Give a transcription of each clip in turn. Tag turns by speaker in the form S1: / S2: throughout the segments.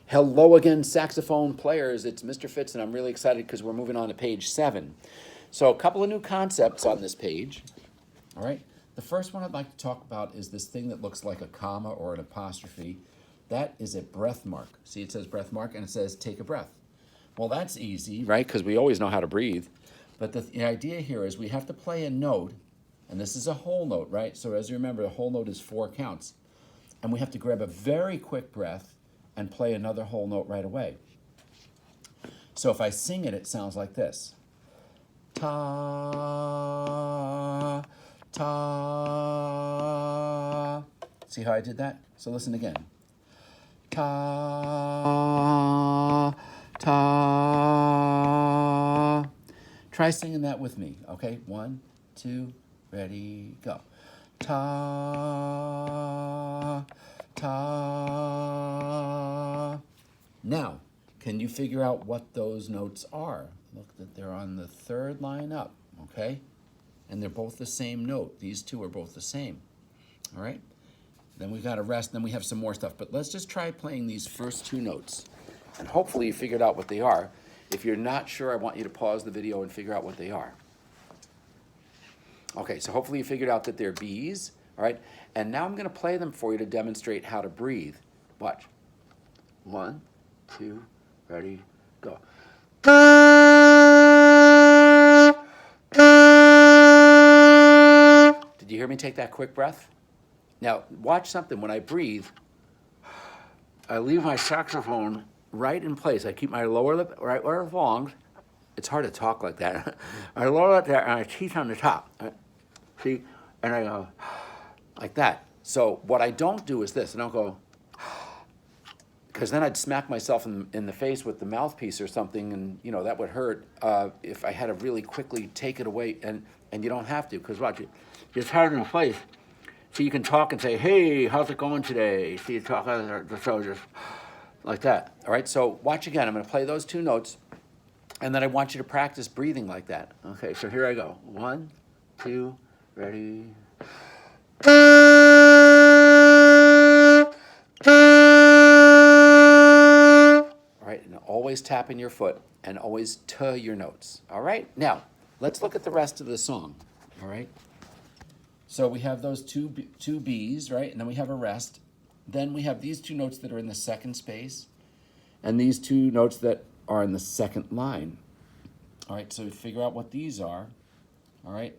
S1: Hello again, saxophone players. It's Mr. Fitz, and I'm really excited because we're moving on to page 7. So a couple of new concepts on this page. All right. The first one I'd like to talk about is this thing that looks like a comma or an apostrophe. That is a breath mark. See, it says breath mark, and it says take a breath. Well, that's easy, right? Because we always know how to breathe. But the idea here is we have to play a note, and this is a whole note, right? So as you remember, the whole note is 4 counts. And we have to grab a very quick breath and play another whole note right away. So if I sing it, it sounds like this. Ta, ta. See how I did that? So listen again. Ta, ta. Try singing that with me, okay? 1, 2, ready, go. Ta, ta. Now, can you figure out what those notes are? Look that they're on the 3rd line up, okay? And they're both the same note. These two are both the same, all right? Then we've got to rest, then we have some more stuff. But let's just try playing these first 2 notes. And hopefully you figured out what they are. If you're not sure, I want you to pause the video and figure out what they are. Okay, so hopefully you figured out that they're B's, all right? And now I'm going to play them for you to demonstrate how to breathe. Watch. 1, 2, ready, go. Did you hear me take that quick breath? Now, watch something. When I breathe, I leave my saxophone right in place. I keep my lower lip right where it belongs. It's hard to talk like that. I lower lip there, and I teeth on the top. See? And I go like that. So what I don't do is this. I don't go, because then I'd smack myself in the face with the mouthpiece or something, and you know that would hurt if I had to really quickly take it away. And you don't have to, because watch it. Just have it in place. So you can talk and say, hey, how's it going today? So you talk, so just like that. All right, so watch again. I'm going to play those 2 notes, and then I want you to practice breathing like that. Okay, so here I go. 1, 2, ready. All right, and always tapping your foot and always to your notes. All right, now let's look at the rest of the song. All right. So we have those two B's, right? And then we have a rest. Then we have these 2 notes that are in the 2nd space and these 2 notes that are in the 2nd line. All right, so figure out what these are, all right?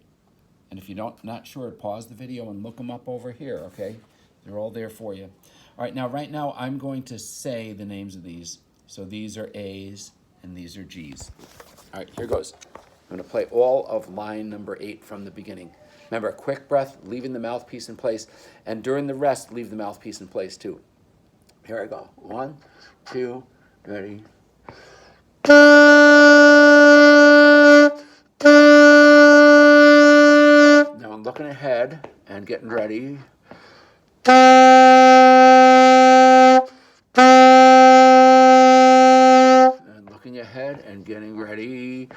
S1: And if you're not sure, pause the video and look them up over here, okay? They're all there for you. All right, right now I'm going to say the names of these. So these are A's and these are G's. All right, here goes. I'm going to play all of line number 8 from the beginning. Remember, a quick breath, leaving the mouthpiece in place, and during the rest, leave the mouthpiece in place too. Here I go. 1, 2, ready. Now I'm looking ahead and getting ready. And looking ahead and getting ready.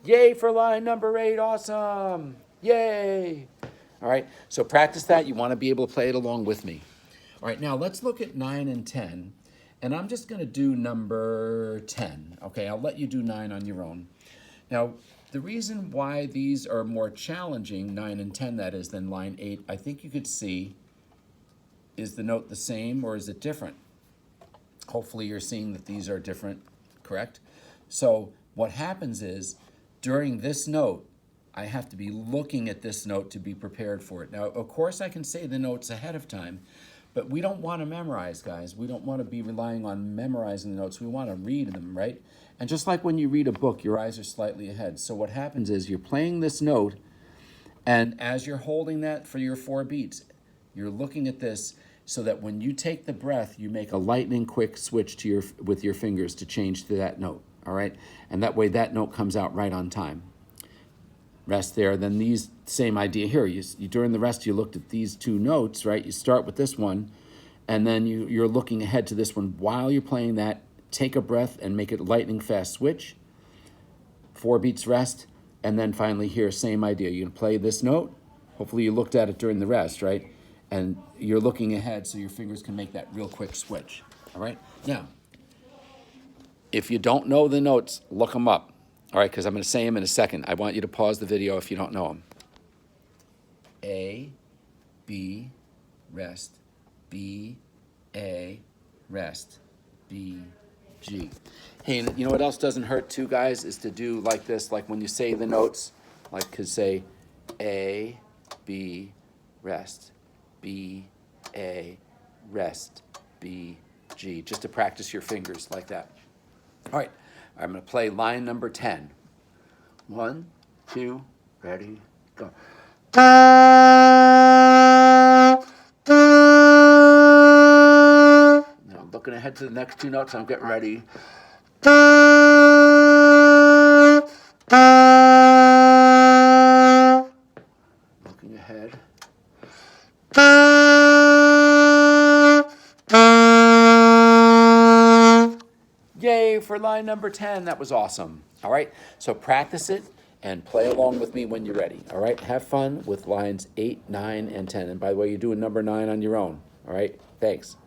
S1: Yay for line number 8, awesome. Yay. All right, so practice that. You want to be able to play it along with me. All right, now let's look at 9 and 10. And I'm just going to do number 10. Okay, I'll let you do 9 on your own. Now, the reason why these are more challenging, 9 and 10 that is, than line 8, I think you could see, is the note the same or is it different? Hopefully you're seeing that these are different, correct? So what happens is, during this note, I have to be looking at this note to be prepared for it. Now, of course, I can say the notes ahead of time, but we don't want to memorize, guys. We don't want to be relying on memorizing the notes. We want to read them, right? And just like when you read a book, your eyes are slightly ahead. So what happens is you're playing this note, and as you're holding that for your 4 beats, you're looking at this so that when you take the breath, you make a lightning quick switch to with your fingers to change to that note. All right, and that way that note comes out right on time. Rest there. Then these, same idea here. You during the rest, you looked at these 2 notes, right? You start with this one, and then you're looking ahead to this one while you're playing that. Take a breath and make it lightning fast switch. 4 beats rest, and then finally here, same idea. You're gonna play this note, Hopefully you looked at it during the rest, right? And you're looking ahead so your fingers can make that real quick switch, all right? Now, if you don't know the notes, look them up, all right? Because I'm going to say them in a second. I want you to pause the video if you don't know them. A, B, rest, B, A, rest, B, G. Hey, and you know what else doesn't hurt too, guys, is to do like this, like when you say the notes, like could say A, B, rest, B, A, rest, B, G, just to practice your fingers like that. All right, I'm going to play line number 10. 1, 2, ready, go. Now I'm looking ahead to the next two notes. I'm getting ready. Looking ahead. Yay for line number 10. That was awesome. All right, so practice it and play along with me when you're ready. All right, have fun with lines 8, 9, and 10. And by the way, you're doing number 9 on your own. All right, thanks.